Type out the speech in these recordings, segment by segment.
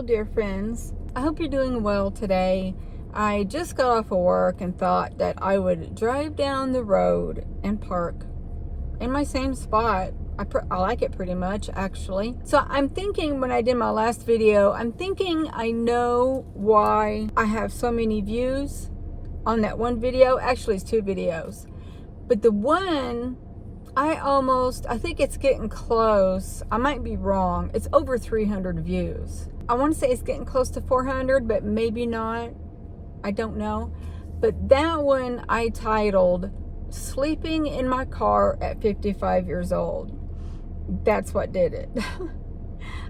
dear friends. I hope you're doing well today. I just got off of work and thought that I would drive down the road and park in my same spot. I like it pretty much, actually. So I'm thinking, when I did my last video, I'm thinking I know why I have so many views on that one video. Actually, it's two videos. But the one, I think it's getting close. I might be wrong. It's over 300 views. I want to say it's getting close to 400, but maybe not. I don't know. But that one I titled Sleeping in My Car at 55 years old. That's what did it.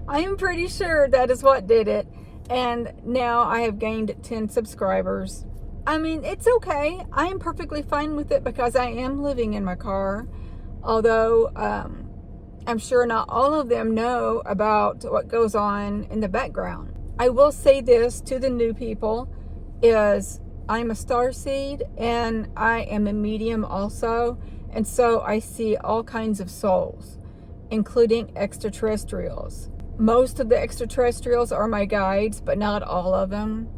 I am pretty sure that is what did it. And now I have gained 10 subscribers. I mean, it's okay. I am perfectly fine with it because I am living in my car. Although I'm sure not all of them know about what goes on in the background. I will say this to the new people is I'm a Starseed and I am a medium also. And so I see all kinds of souls, including extraterrestrials. Most of the extraterrestrials are my guides, but not all of them.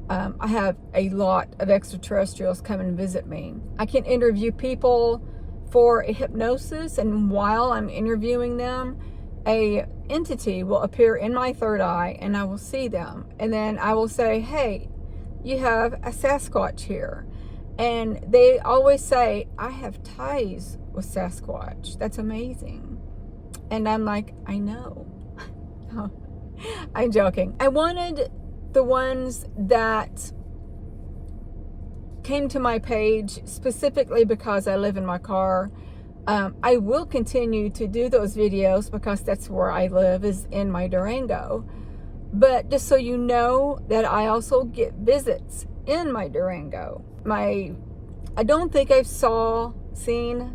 I have a lot of extraterrestrials come and visit me. I can interview people for a hypnosis, and while I'm interviewing them, a entity will appear in my third eye and I will see them. And then I will say, hey, you have a Sasquatch here. And they always say, I have ties with Sasquatch. That's amazing. And I'm like, I know. I'm joking. I wanted the ones that came to my page specifically because I live in my car. I will continue to do those videos because that's where I live, is in my Durango. But just so you know that I also get visits in my Durango. I don't think I've seen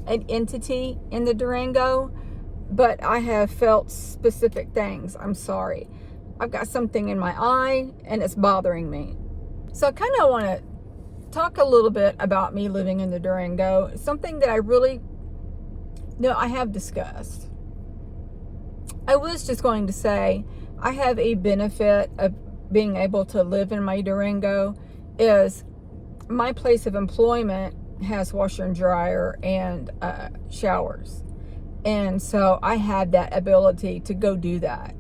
an entity in the Durango, but I have felt specific things. I'm sorry. I've got something in my eye and it's bothering me. So I kind of want to talk a little bit about me living in the Durango. Something that I have discussed. I was just going to say, I have a benefit of being able to live in my Durango is my place of employment has washer and dryer and showers. And so I had that ability to go do that.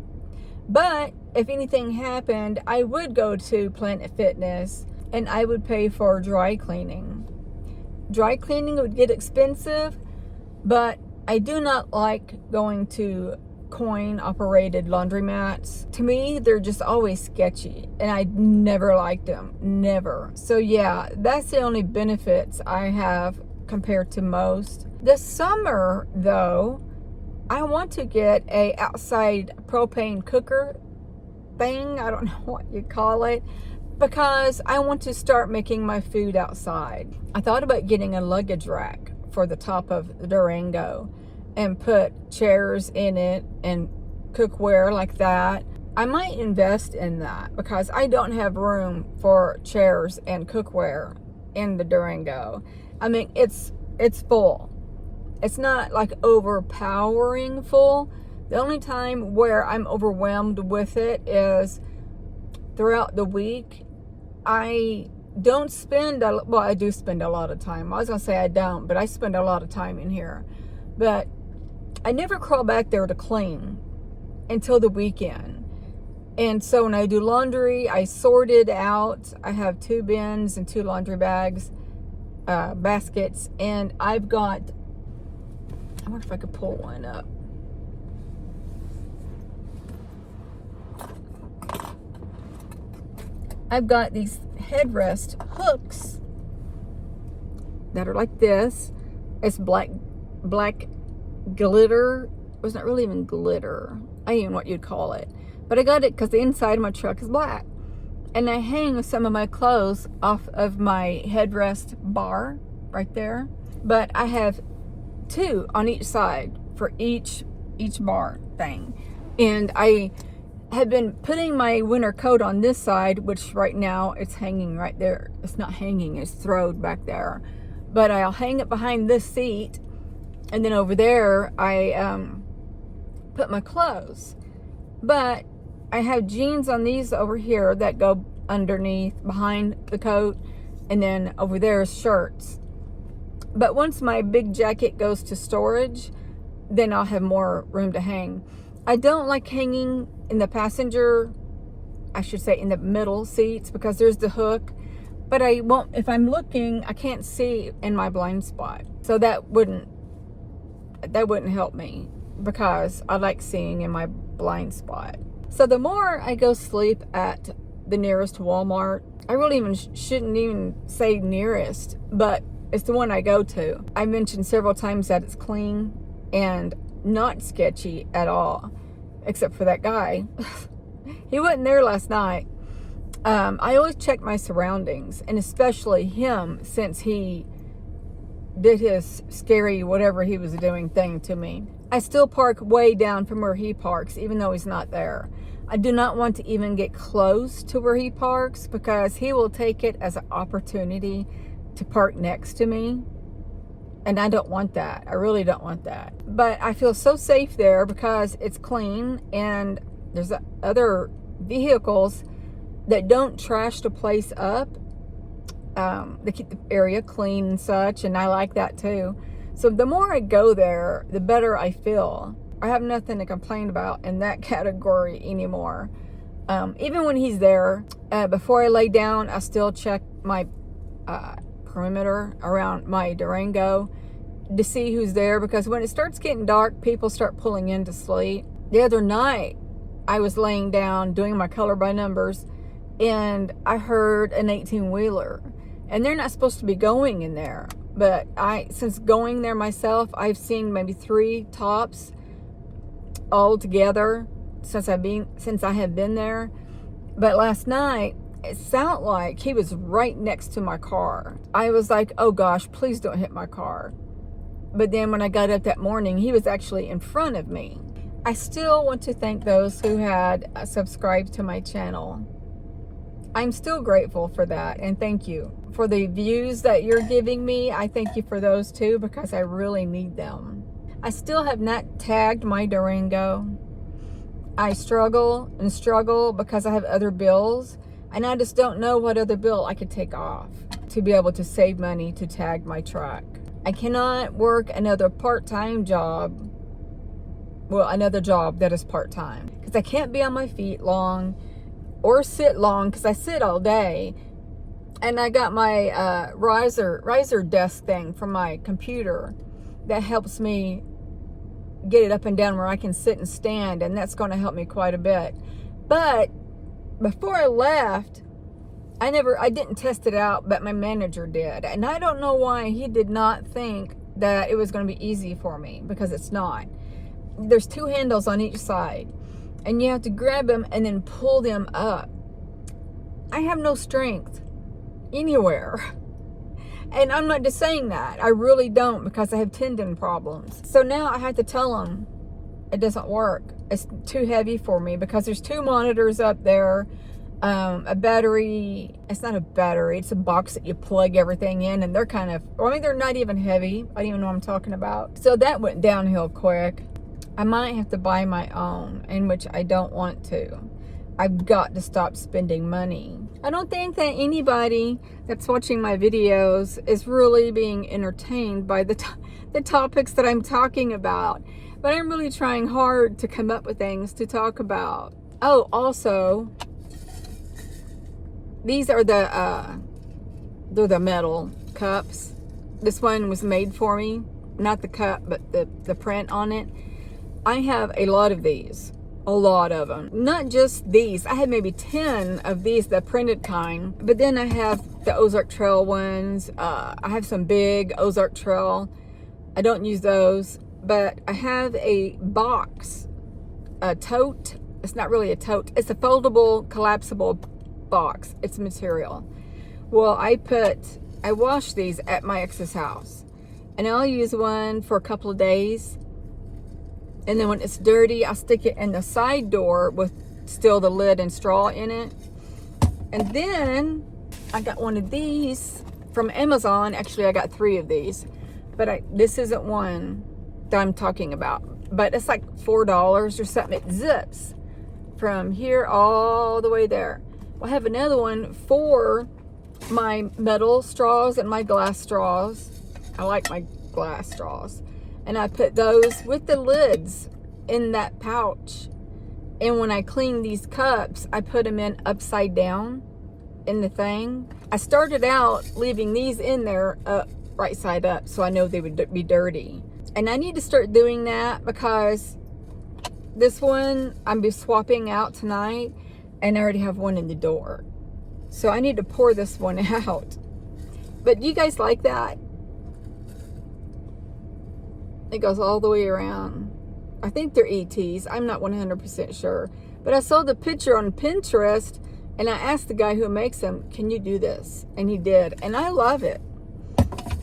But if anything happened, I would go to Planet Fitness and I would pay for dry cleaning. Dry cleaning would get expensive, but I do not like going to coin-operated laundromats. To me, they're just always sketchy, and I never liked them. Never. So yeah, that's the only benefits I have compared to most. This summer, though, I want to get a outside propane cooker thing. I don't know what you call it, because I want to start making my food outside. I thought about getting a luggage rack for the top of the Durango and put chairs in it and cookware like that. I might invest in that because I don't have room for chairs and cookware in the Durango. I mean, it's full. It's not like overpowering full. The only time where I'm overwhelmed with it is throughout the week. I don't spend, I do spend a lot of time. I was going to say I don't, but I spend a lot of time in here. But I never crawl back there to clean until the weekend. And so when I do laundry, I sort it out. I have 2 bins and 2 laundry bags, baskets. And I've got, I wonder if I could pull one up. I've got these headrest hooks that are like this. It's black glitter. It's not really even glitter. I don't even know what you'd call it. But I got it because the inside of my truck is black. And I hang some of my clothes off of my headrest bar right there. But I have 2 on each side for each bar thing. And I had been putting my winter coat on this side, which right now it's hanging right there. It's not hanging, it's thrown back there. But I'll hang it behind this seat. And then over there, I put my clothes. But I have jeans on these over here that go underneath, behind the coat, and then over there is shirts. But once my big jacket goes to storage, then I'll have more room to hang. I don't like hanging in the passenger, I should say in the middle seats, because there's the hook. But I won't, if I'm looking, I can't see in my blind spot. So that wouldn't help me, because I like seeing in my blind spot. So the more I go sleep at the nearest Walmart, I really shouldn't even say nearest, but it's the one I go to. I mentioned several times that it's clean and not sketchy at all, except for that guy. He wasn't there last night. I always check my surroundings, and especially him, since he did his scary whatever he was doing thing to me. I still park way down from where he parks, even though he's not there. I do not want to even get close to where he parks, because he will take it as an opportunity to park next to me. And I don't want that. I really don't want that. But I feel so safe there because it's clean, and there's other vehicles that don't trash the place up. They keep the area clean and such, and I like that too. So the more I go there, the better I feel. I have nothing to complain about in that category anymore. Even when he's there, before I lay down, I still check my perimeter around my Durango to see who's there, because when it starts getting dark, people start pulling in to sleep. The other night, I was laying down doing my color by numbers, and I heard an 18-wheeler, and they're not supposed to be going in there. But since going there myself, I've seen maybe 3 tops all together since I have been there. But last night, it sounded like he was right next to my car. I was like, oh gosh, please don't hit my car. But then when I got up that morning, he was actually in front of me. I still want to thank those who had subscribed to my channel. I'm still grateful for that, and thank you. For the views that you're giving me, I thank you for those too, because I really need them. I still have not tagged my Durango. I struggle because I have other bills, and I just don't know what other bill I could take off to be able to save money to tag my truck. I cannot work another part-time job, well, another job that is part-time, because I can't be on my feet long or sit long, because I sit all day. And I got my riser desk thing from my computer that helps me get it up and down where I can sit and stand, and that's going to help me quite a bit. But before I left, I didn't test it out, but my manager did. And I don't know why he did not think that it was going to be easy for me, because it's not. There's 2 handles on each side, and you have to grab them and then pull them up. I have no strength anywhere. And I'm not just saying that. I really don't, because I have tendon problems. So now I have to tell him it doesn't work. It's too heavy for me, because there's 2 monitors up there, a battery. It's not a battery. It's a box that you plug everything in, and they're kind of, they're not even heavy. I don't even know what I'm talking about. So that went downhill quick. I might have to buy my own, in which I don't want to. I've got to stop spending money. I don't think that anybody that's watching my videos is really being entertained by the topics that I'm talking about. But I'm really trying hard to come up with things to talk about. Oh, also, these are they're the metal cups. This one was made for me. Not the cup, but the print on it. I have a lot of these. A lot of them. Not just these. I have maybe 10 of these, the printed kind. But then I have the Ozark Trail ones. I have some big Ozark Trail. I don't use those. But I have a box. A tote. It's not really a tote. It's a foldable, collapsible box. It's material. Well, I wash these at my ex's house. And I'll use one for a couple of days. And then when it's dirty, I stick it in the side door with still the lid and straw in it. And then I got one of these from Amazon. Actually, I got 3 of these. But this isn't one that I'm talking about. But it's like $4 or something. It zips. from here all the way there. I have another one for my metal straws and my glass straws. I like my glass straws. And I put those with the lids in that pouch. And when I clean these cups, I put them in upside down in the thing. I started out leaving these in there right side up, so I know they would be dirty. And I need to start doing that because this one I'm be swapping out tonight, and I already have one in the door. So I need to pour this one out. But do you guys like that? It goes all the way around. I think they're ETs. I'm not 100% sure. But I saw the picture on Pinterest, and I asked the guy who makes them, can you do this? And he did. And I love it.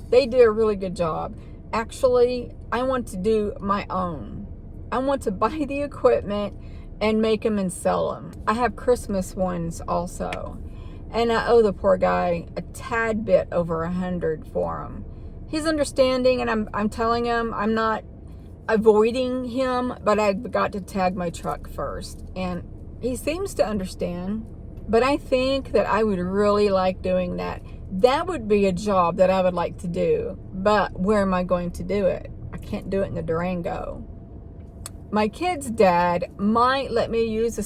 They do a really good job. Actually, I want to do my own. I want to buy the equipment and make them and sell them. I have Christmas ones also. And I owe the poor guy a tad bit over $100 for them. He's understanding, and I'm telling him I'm not avoiding him, but I've got to tag my truck first. And he seems to understand. But I think that I would really like doing that. That would be a job that I would like to do. But where am I going to do it? I can't do it in the Durango. My kid's dad might let me use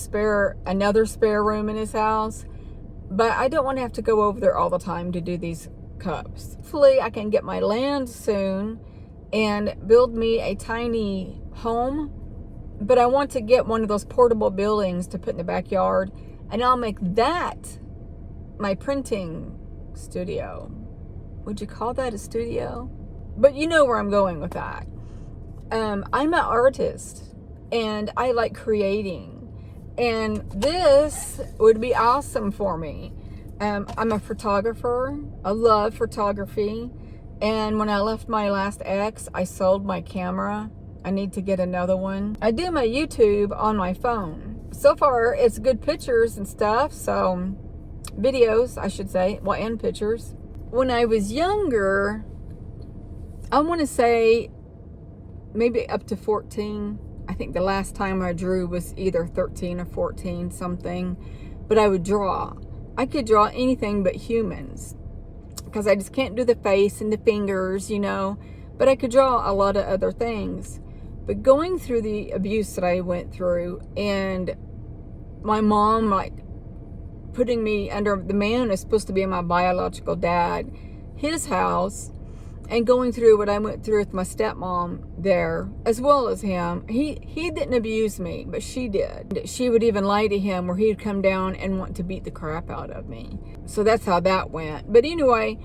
another spare room in his house, but I don't want to have to go over there all the time to do these cups. Hopefully I can get my land soon and build me a tiny home, but I want to get one of those portable buildings to put in the backyard, and I'll make that my printing studio. Would you call that a studio? But you know where I'm going with that. I'm an artist and I like creating, and this would be awesome for me. I'm a photographer. I love photography. And when I left my last ex, I sold my camera. I need to get another one. I do my YouTube on my phone. So far, it's good pictures and stuff. So, videos, I should say. Well, and pictures. When I was younger, I want to say maybe up to 14. I think the last time I drew was either 13 or 14 something. But I would draw. I could draw anything but humans, because I just can't do the face and the fingers, you know. But I could draw a lot of other things. But going through the abuse that I went through, and my mom like putting me under the man who's supposed to be my biological dad, his house, and going through what I went through with my stepmom there, as well as him. He didn't abuse me, but she did. She would even lie to him where he'd come down and want to beat the crap out of me. So that's how that went. But anyway,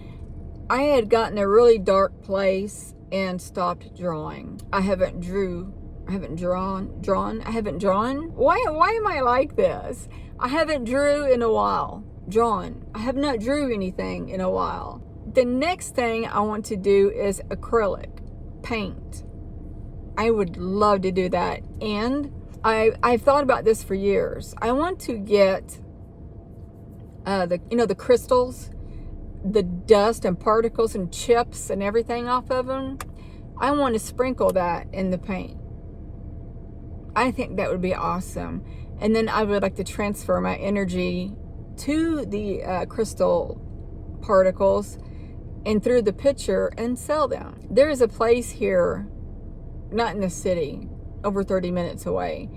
I had gotten a really dark place and stopped drawing. I haven't drawn. Why am I like this? I haven't drew in a while. Drawn. I have not drew anything in a while. The next thing I want to do is acrylic paint. I would love to do that. And I've thought about this for years. I want to get the crystals, the dust and particles and chips and everything off of them. I want to sprinkle that in the paint. I think that would be awesome. And then I would like to transfer my energy to the crystal particles and through the picture and sell them. There is a place here, not in the city, over 30 minutes away.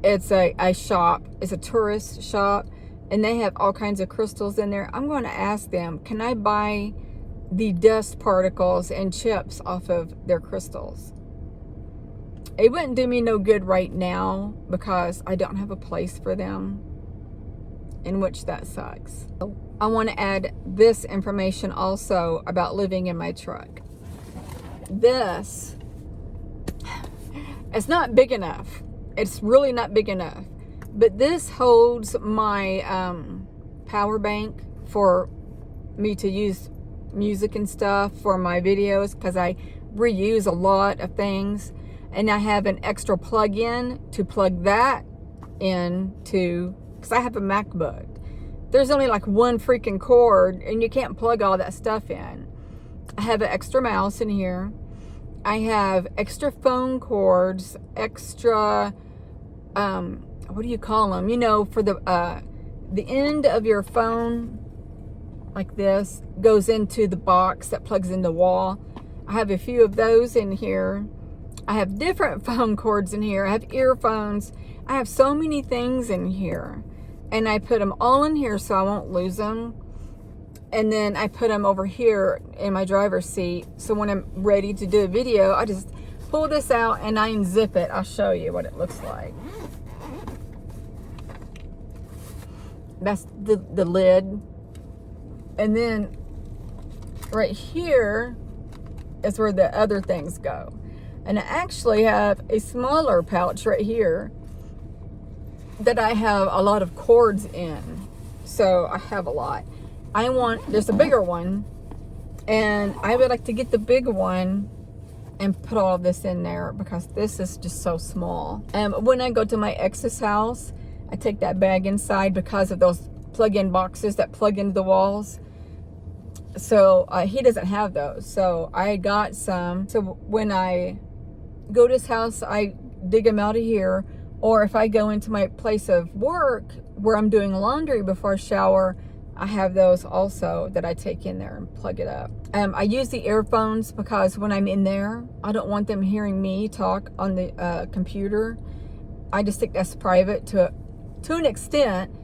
It's a shop. It's a tourist shop, and they have all kinds of crystals in there. I'm going to ask them, can I buy the dust particles and chips off of their crystals? It wouldn't do me no good right now because I don't have a place for them, in which that sucks. I want to add this information also about living in my truck. This, it's not big enough. It's really not big enough. But this holds my power bank for me to use music and stuff for my videos, because I reuse a lot of things. And I have an extra plug-in to plug that into, because I have a MacBook. There's only like one freaking cord, and you can't plug all that stuff in. I have an extra mouse in here. I have extra phone cords, extra what do you call them? You know, for the end of your phone, like this, goes into the box that plugs in the wall. I have a few of those in here. I have different phone cords in here. I have earphones. I have so many things in here. And I put them all in here so I won't lose them. And then I put them over here in my driver's seat. So when I'm ready to do a video, I just pull this out and I unzip it. I'll show you what it looks like. That's the lid. And then right here is where the other things go. And I actually have a smaller pouch right here that I have a lot of cords in. So I have a lot. There's a bigger one, and I would like to get the big one and put all of this in there because this is just so small. When I go to my ex's house, I take that bag inside because of those plug-in boxes that plug into the walls. So he doesn't have those. So I got some. So when I go to his house, I dig them out of here. Or if I go into my place of work where I'm doing laundry before I shower, I have those also that I take in there and plug it up. I use the earphones because when I'm in there, I don't want them hearing me talk on the computer. I just think that's private to an extent.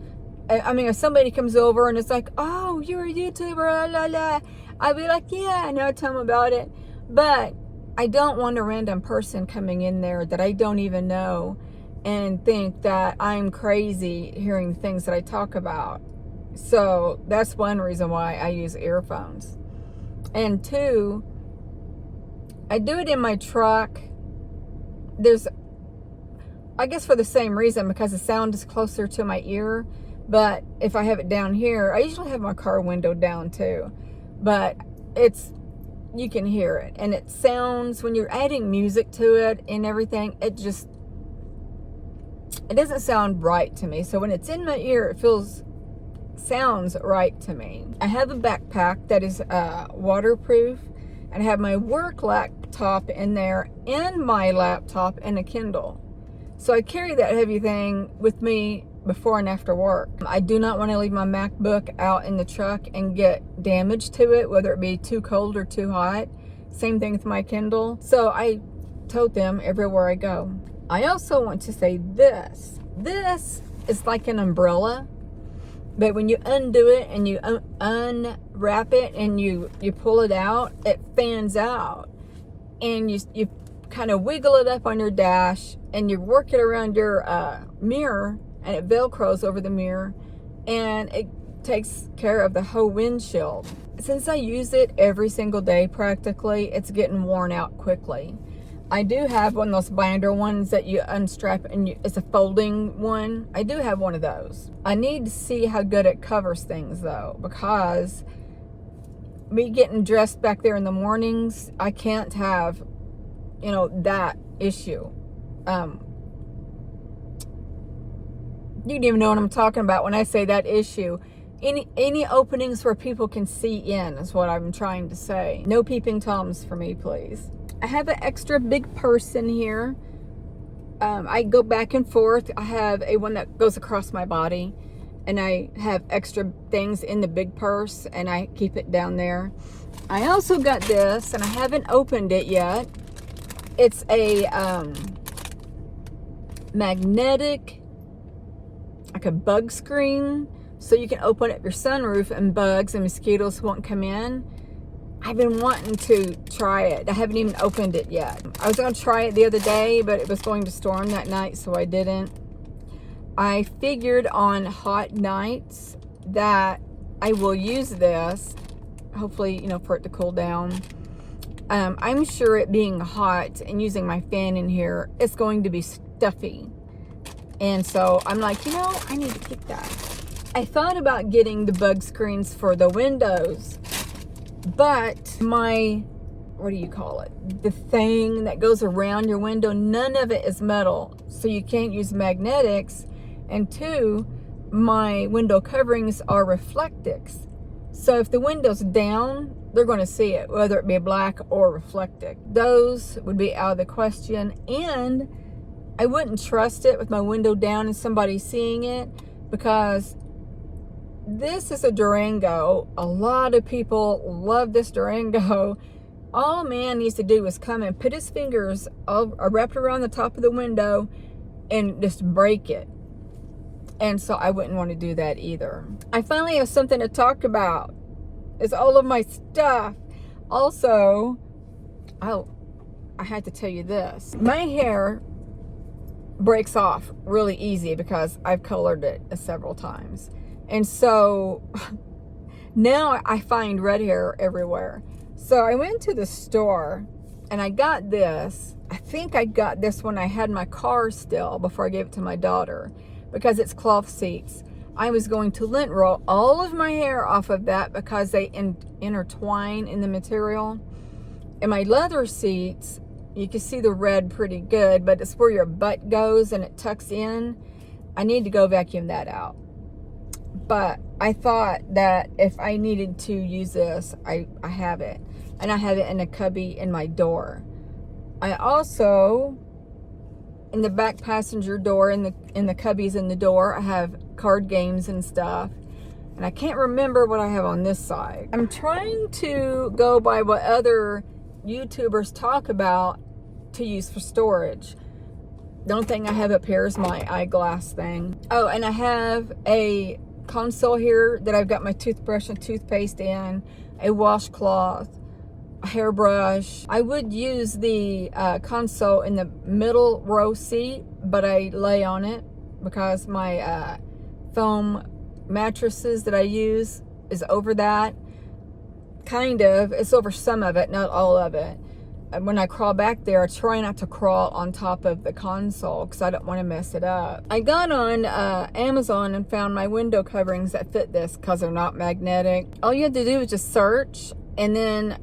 I mean, if somebody comes over and it's like, oh, you're a YouTuber, la la la, I'd be like, yeah, I know, I tell them about it. But I don't want a random person coming in there that I don't even know and think that I'm crazy hearing things that I talk about. So that's one reason why I use earphones. And two, I do it in my truck. I guess for the same reason, because the sound is closer to my ear. But if I have it down here, I usually have my car window down too. But you can hear it. And it sounds, when you're adding music to it and everything, it doesn't sound right to me. So when it's in my ear, it sounds right to me. I have a backpack that is waterproof, and I have my work laptop in there and my laptop and a Kindle. So I carry that heavy thing with me before and after work. I do not want to leave my MacBook out in the truck and get damage to it, whether it be too cold or too hot. Same thing with my Kindle. So I tote them everywhere I go. I also want to say this. This is like an umbrella, but when you undo it and you unwrap it and you pull it out, it fans out. And you kind of wiggle it up on your dash and you work it around your mirror, and it velcros over the mirror, and it takes care of the whole windshield. Since I use it every single day practically, it's getting worn out quickly. I do have one of those binder ones that you unstrap and it's a folding one. I do have one of those. I need to see how good it covers things though, because me getting dressed back there in the mornings, I can't have, that issue. You don't even know what I'm talking about when I say that issue. Any openings where people can see in is what I'm trying to say. No peeping Toms for me, please. I have an extra big purse in here. I go back and forth. I have a one that goes across my body, and I have extra things in the big purse, and I keep it down there. I also got this, and I haven't opened it yet. It's a magnetic, like a bug screen, so you can open up your sunroof and bugs and mosquitoes won't come in. I've been wanting to try it. I haven't even opened it yet. I was going to try it the other day, but it was going to storm that night, so I didn't. I figured on hot nights that I will use this, hopefully, for it to cool down. I'm sure it being hot and using my fan in here, it's going to be stuffy. And so I'm like, I need to get that. I thought about getting the bug screens for the windows, but my, what do you call it? The thing that goes around your window, none of it is metal. So you can't use magnetics. And two, my window coverings are reflectics. So if the window's down, they're going to see it, whether it be black or reflective. Those would be out of the question. And I wouldn't trust it with my window down and somebody seeing it, because this is a Durango. A lot of people love this Durango. All a man needs to do is come and put his fingers wrapped around the top of the window and just break it. And so I wouldn't want to do that either. I finally have something to talk about. It's all of my stuff. Also, oh, I had to tell you this. My hair breaks off really easy because I've colored it several times. And so now I find red hair everywhere. So I went to the store and I got this. I think I got this when I had my car still, before I gave it to my daughter, because it's cloth seats. I was going to lint roll all of my hair off of that because they intertwine in the material. And my leather seats, you can see the red pretty good, but it's where your butt goes and it tucks in. I need to go vacuum that out. But I thought that if I needed to use this, I have it. And I have it in a cubby in my door. I also, in the back passenger door, in the cubbies in the door, I have card games and stuff. And I can't remember what I have on this side. I'm trying to go by what other YouTubers talk about to use for storage. The only thing I have up here is my eyeglass thing. Oh, and I have a console here that I've got my toothbrush and toothpaste in, a washcloth, a hairbrush. I would use the console in the middle row seat, but I lay on it because my foam mattresses that I use is over that. Kind of. It's over some of it, not all of it. And when I crawl back there, I try not to crawl on top of the console because I don't want to mess it up. I got on Amazon and found my window coverings that fit this because they're not magnetic. All you have to do is just search and then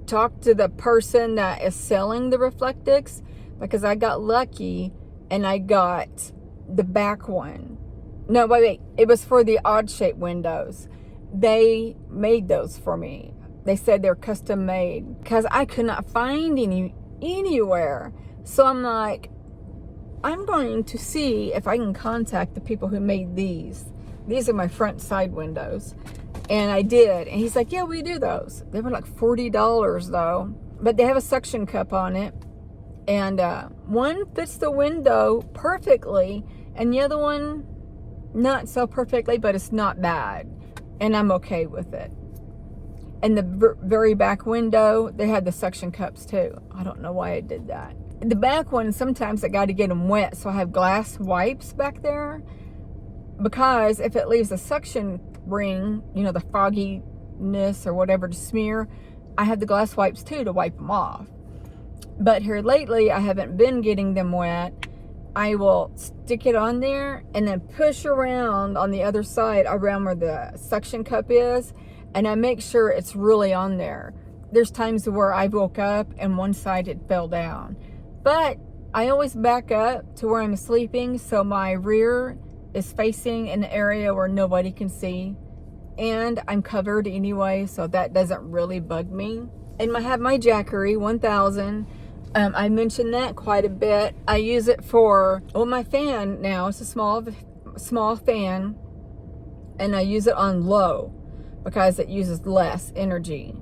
talk to the person that is selling the Reflectix, because I got lucky and I got the back one. No, wait. It was for the odd shaped windows. They made those for me. They said they're custom made because I could not find any anywhere. So I'm like, I'm going to see if I can contact the people who made these. These are my front side windows. And I did. And he's like, yeah, we do those. They were like $40 though. But they have a suction cup on it. And one fits the window perfectly. And the other one, not so perfectly, but it's not bad. And I'm okay with it. And the very back window, they had the suction cups too. I don't know why I did that. The back one, sometimes I got to get them wet. So I have glass wipes back there. Because if it leaves a suction ring, you know, the fogginess or whatever to smear, I have the glass wipes too to wipe them off. But here lately, I haven't been getting them wet. I will stick it on there and then push around on the other side around where the suction cup is. And I make sure it's really on there. There's times where I woke up and one side it fell down. But I always back up to where I'm sleeping so my rear is facing an area where nobody can see. And I'm covered anyway, so that doesn't really bug me. And I have my Jackery 1000. I mentioned that quite a bit. I use it for, well, my fan now. It's a small fan. And I use it on low, because it uses less energy.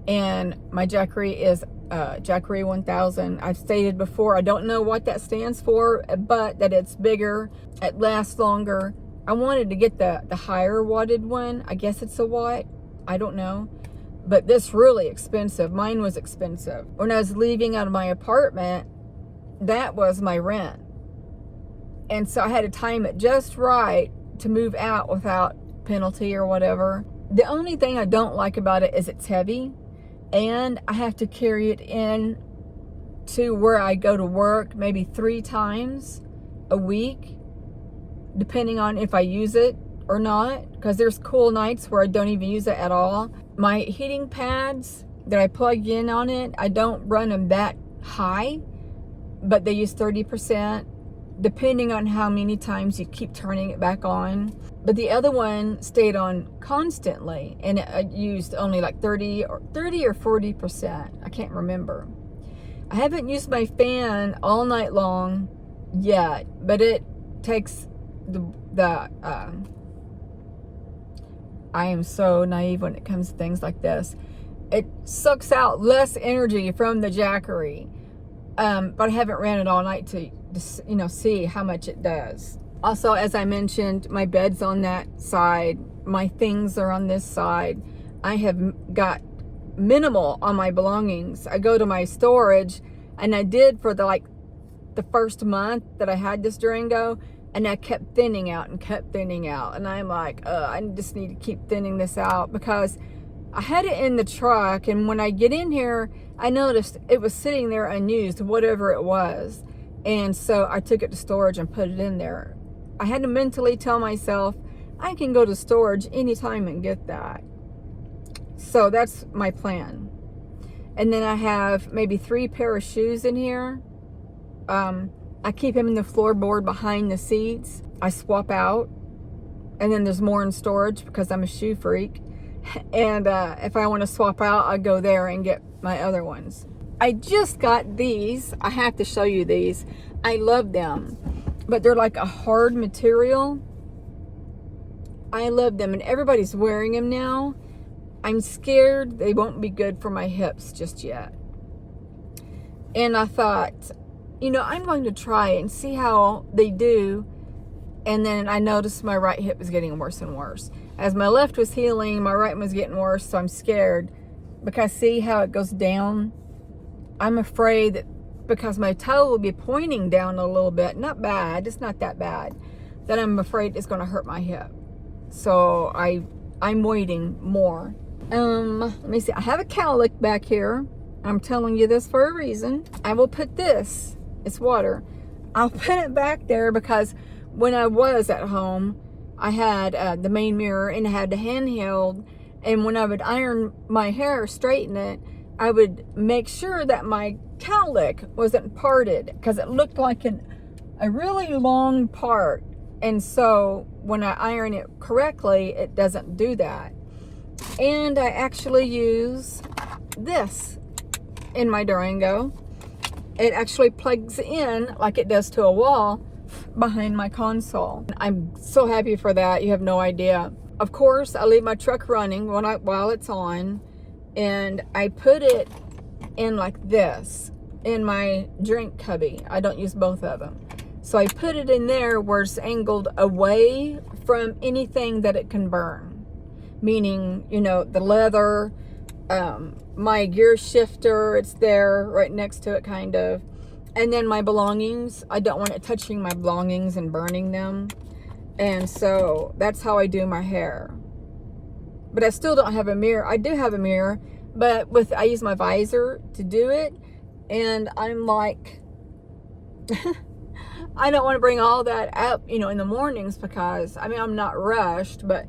And my Jackery is Jackery 1000. I've stated before, I don't know what that stands for, but that it's bigger, it lasts longer. I wanted to get the higher watted one. I guess it's a watt. I don't know. But this really expensive. Mine was expensive. When I was leaving out of my apartment, that was my rent. And so I had to time it just right to move out without penalty or whatever. The only thing I don't like about it is it's heavy, and I have to carry it in to where I go to work maybe 3 times a week, depending on if I use it or not, because there's cool nights where I don't even use it at all. My heating pads that I plug in on it, I don't run them that high, but they use 30%. Depending on how many times you keep turning it back on. But the other one stayed on constantly, and it used only like 30 or 40%. I can't remember. I haven't used my fan all night long yet, but it takes the I am so naive when it comes to things like this. It sucks out less energy from the Jackery, but I haven't ran it all night to see how much it does. Also, as I mentioned, my bed's on that side, my things are on this side. I have got minimal on my belongings. I go to my storage, and I did for the first month that I had this Durango, and I kept thinning out and kept thinning out, and I'm like, I just need to keep thinning this out, because I had it in the truck, and when I get in here, I noticed it was sitting there unused, whatever it was, and so I took it to storage and put it in there. I had to mentally tell myself I can go to storage anytime and get that. So that's my plan. And then I have maybe 3 pair of shoes in here. I keep them in the floorboard behind the seats. I swap out, and then there's more in storage because I'm a shoe freak. And if I want to swap out, I go there and get my other ones. I just got these. I have to show you these. I love them, but they're like a hard material. I love them, and everybody's wearing them now. I'm scared they won't be good for my hips just yet. And I thought, I'm going to try and see how they do. And then I noticed my right hip was getting worse and worse. As my left was healing, my right one was getting worse, so I'm scared. Because see how it goes down? I'm afraid that because my toe will be pointing down a little bit, not bad, it's not that bad, that I'm afraid it's going to hurt my hip. So I'm waiting more. Let me see. I have a cowlick back here. I'm telling you this for a reason. I will put this. It's water. I'll put it back there because when I was at home, I had the main mirror and I had the handheld. And when I would iron my hair, straighten it, I would make sure that my cowlick wasn't parted because it looked like a really long part. And so when I iron it correctly, it doesn't do that. And I actually use this in my Durango. It actually plugs in like it does to a wall behind my console. I'm so happy for that. You have no idea. Of course, I leave my truck running while it's on, and I put it in like this in my drink cubby. I don't use both of them. So I put it in there where it's angled away from anything that it can burn. Meaning, the leather, my gear shifter, it's there right next to it kind of. And then my belongings, I don't want it touching my belongings and burning them. And so that's how I do my hair. But I still don't have a mirror. I do have a mirror, but I use my visor to do it. And I'm like, I don't want to bring all that up, in the mornings because, I'm not rushed, but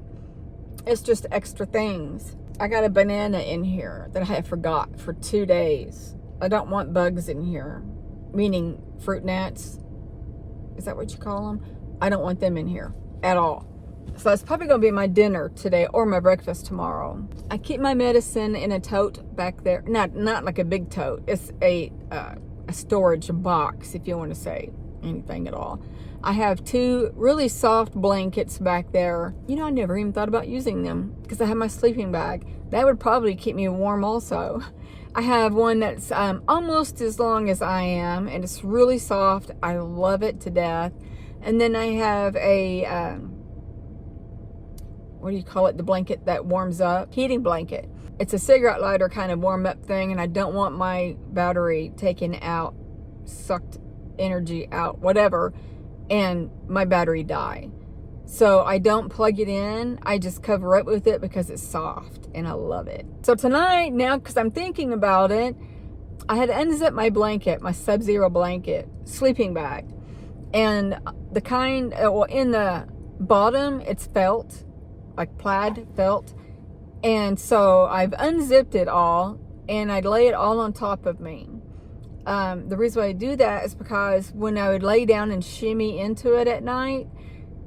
it's just extra things. I got a banana in here that I forgot for 2 days. I don't want bugs in here, meaning fruit gnats. Is that what you call them? I don't want them in here at all. So it's probably going to be my dinner today or my breakfast tomorrow. I keep my medicine in a tote back there. Not like a big tote. It's a storage box, if you want to say anything at all. I have 2 really soft blankets back there. I never even thought about using them because I have my sleeping bag. That would probably keep me warm also. I have one that's almost as long as I am, and it's really soft. I love it to death. And then I have a, what do you call it? The blanket that warms up. Heating blanket. It's a cigarette lighter kind of warm up thing, and I don't want my battery taken out, sucked energy out, whatever, and my battery die. So I don't plug it in. I just cover it with it because it's soft and I love it. So tonight, now, because I'm thinking about it, I had to unzip my blanket, my Sub-Zero blanket, sleeping bag. And the kind, in the bottom, it's felt, like plaid felt. And so I've unzipped it all and I lay it all on top of me. The reason why I do that is because when I would lay down and shimmy into it at night,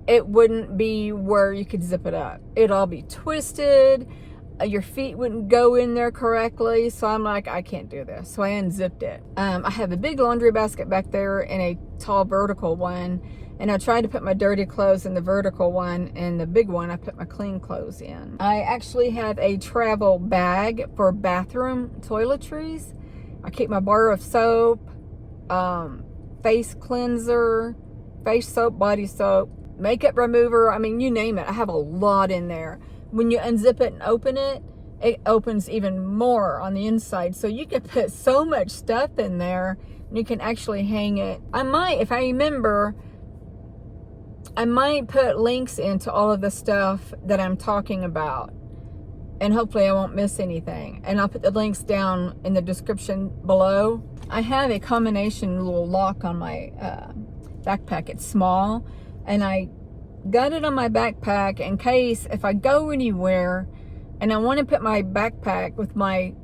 it wouldn't be where you could zip it up. It'd all be twisted. your feet wouldn't go in there correctly. So I'm like, I can't do this. So I unzipped it. I have a big laundry basket back there and a tall vertical one. And I tried to put my dirty clothes in the vertical one, and the big one I put my clean clothes in. I actually have a travel bag for bathroom toiletries. I keep my bar of soap, face cleanser, face soap, body soap, makeup remover. I mean, you name it. I have a lot in there. When you unzip it and open it, it opens even more on the inside. So you can put so much stuff in there, and you can actually hang it. I might, if I remember, I might put links into all of the stuff that I'm talking about, and hopefully I won't miss anything. And I'll put the links down in the description below. I have a combination little lock on my backpack. It's small, and I got it on my backpack in case if I go anywhere and I want to put my backpack with my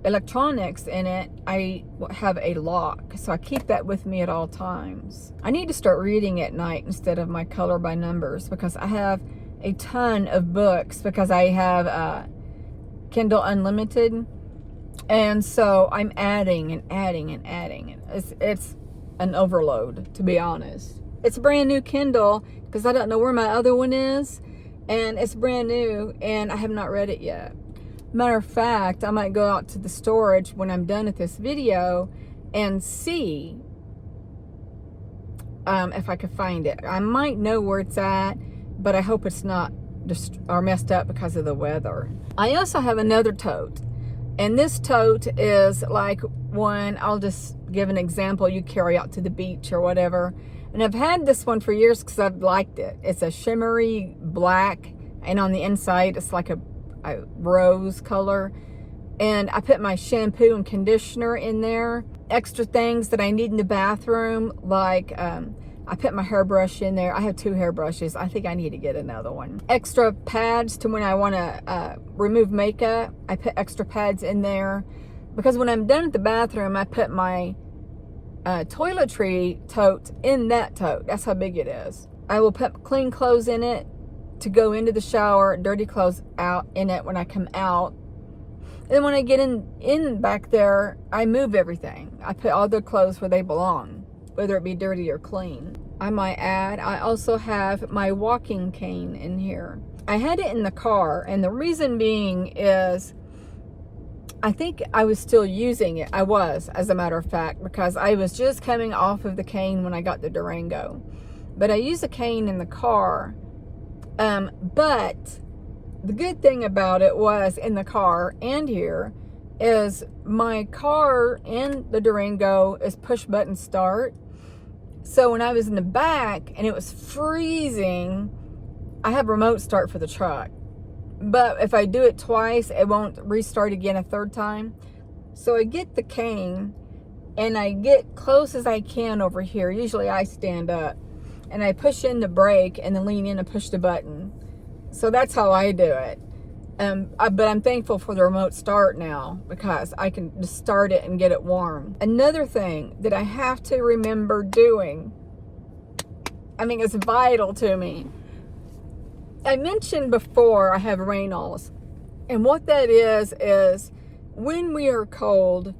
electronics in it, I have a lock, so I keep that with me at all times. I need to start reading at night instead of my color by numbers, because I have a ton of books, because I have Kindle Unlimited, and so I'm adding and adding and adding. It's an overload, to be honest. It's a brand new Kindle because I don't know where my other one is, and it's brand new and I have not read it yet. Matter of fact, I might go out to the storage when I'm done with this video and see if I can find it. I might know where it's at, but I hope it's not just or messed up because of the weather. I also have another tote, and this tote is like one, I'll just give an example, you carry out to the beach or whatever. And I've had this one for years because I've liked it. It's a shimmery black, and on the inside it's like a rose color, and I put my shampoo and conditioner in there, extra things that I need in the bathroom, like I put my hairbrush in there. I have 2 hairbrushes. I think I need to get another one. Extra pads to when I want to remove makeup. I put extra pads in there because when I'm done at the bathroom, I put my toiletry tote in that tote. That's how big it is. I will put clean clothes in it to go into the shower, dirty clothes out in it when I come out. And when I get in back there, I move everything. I put all the clothes where they belong, whether it be dirty or clean. I might add, I also have my walking cane in here. I had it in the car, and the reason being is I think I was still using it. I was, as a matter of fact, because I was just coming off of the cane when I got the Durango. But I use a cane in the car. But the good thing about it was in the car and here is my car and the Durango is push button start. So when I was in the back and it was freezing, I have remote start for the truck. But if I do it twice, it won't restart again a third time. So I get the cane and I get close as I can over here. Usually I stand up and I push in the brake and then lean in and push the button. So that's how I do it. But I'm thankful for the remote start now because I can just start it and get it warm. Another thing that I have to remember doing, I mean, it's vital to me. I mentioned before I have Raynaud's, and what that is when we are cold,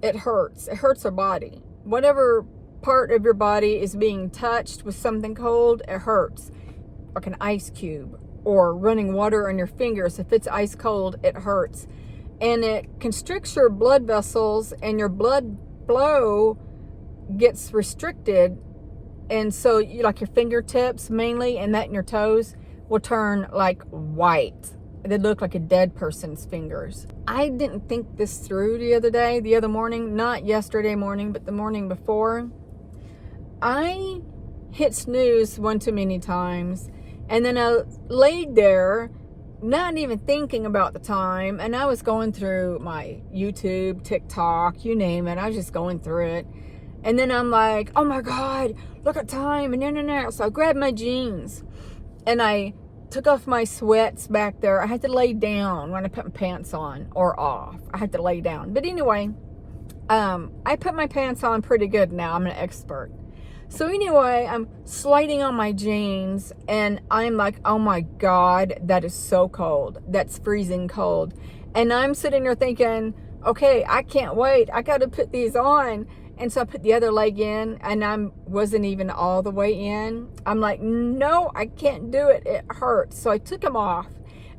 it hurts. It hurts our body. Whatever part of your body is being touched with something cold, it hurts. Like an ice cube or running water on your fingers. If it's ice cold, it hurts. And it constricts your blood vessels and your blood flow gets restricted. And so you, like your fingertips mainly and that in your toes will turn like white. They look like a dead person's fingers. I didn't think this through the other morning, not yesterday morning, but the morning before. I hit snooze one too many times, and then I laid there not even thinking about the time, and I was going through my YouTube, TikTok, you name it. I was just going through it, and then I'm like, oh my God, look at time, and no. So I grabbed my jeans and I took off my sweats back there. I had to lay down when I put my pants on or off. I had to lay down. But anyway, I put my pants on pretty good now. I'm an expert. So anyway, I'm sliding on my jeans and I'm like, oh my God, that is so cold. That's freezing cold. And I'm sitting there thinking, okay, I can't wait. I got to put these on. And so I put the other leg in and I wasn't even all the way in. I'm like, no, I can't do it. It hurts. So I took them off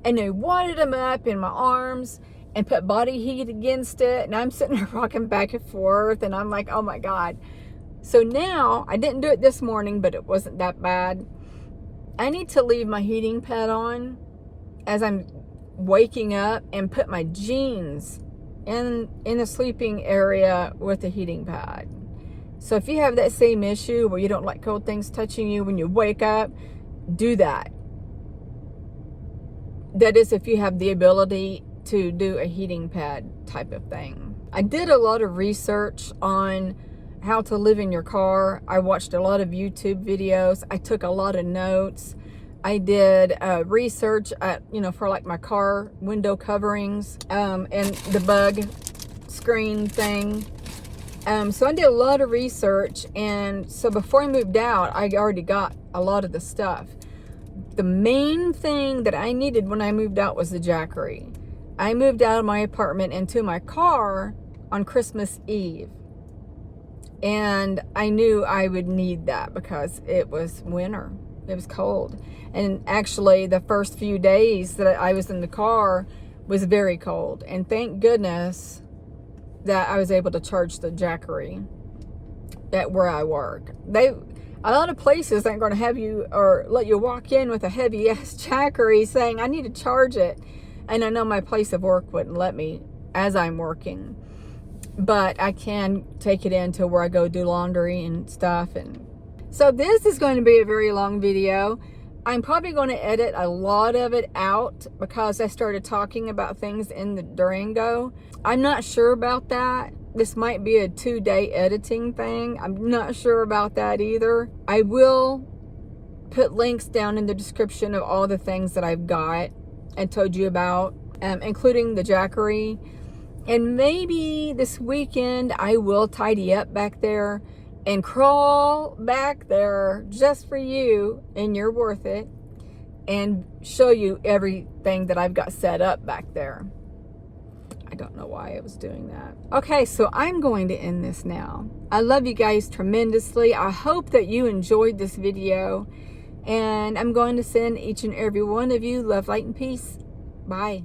and I wadded them up in my arms and put body heat against it. And I'm sitting there rocking back and forth. And I'm like, oh my God. So now, I didn't do it this morning, but it wasn't that bad. I need to leave my heating pad on as I'm waking up and put my jeans in the sleeping area with the heating pad. So if you have that same issue where you don't like cold things touching you when you wake up, do that. That is if you have the ability to do a heating pad type of thing. I did a lot of research on how to live in your car. I watched a lot of YouTube videos. I took a lot of notes. I did research for like my car window coverings and the bug screen thing. So I did a lot of research, and so before I moved out, I already got a lot of the stuff. The main thing that I needed when I moved out was the Jackery. I moved out of my apartment into my car on Christmas Eve. And I knew I would need that because it was winter. It was cold. And actually, the first few days that I was in the car was very cold. And thank goodness that I was able to charge the Jackery at where I work. A lot of places aren't going to have you or let you walk in with a heavy ass Jackery saying, I need to charge it. And I know my place of work wouldn't let me as I'm working. But I can take it into where I go do laundry and stuff. And so this is going to be a very long video. I'm probably going to edit a lot of it out because I started talking about things in the Durango. I'm not sure about that. This might be a 2-day editing thing. I'm not sure about that either. I will put links down in the description of all the things that I've got and told you about, including the Jackery. And maybe this weekend I will tidy up back there and crawl back there just for you, and you're worth it, and show you everything that I've got set up back there. I don't know why I was doing that. Okay, so I'm going to end this now. I love you guys tremendously. I hope that you enjoyed this video, and I'm going to send each and every one of you love, light, and peace. Bye.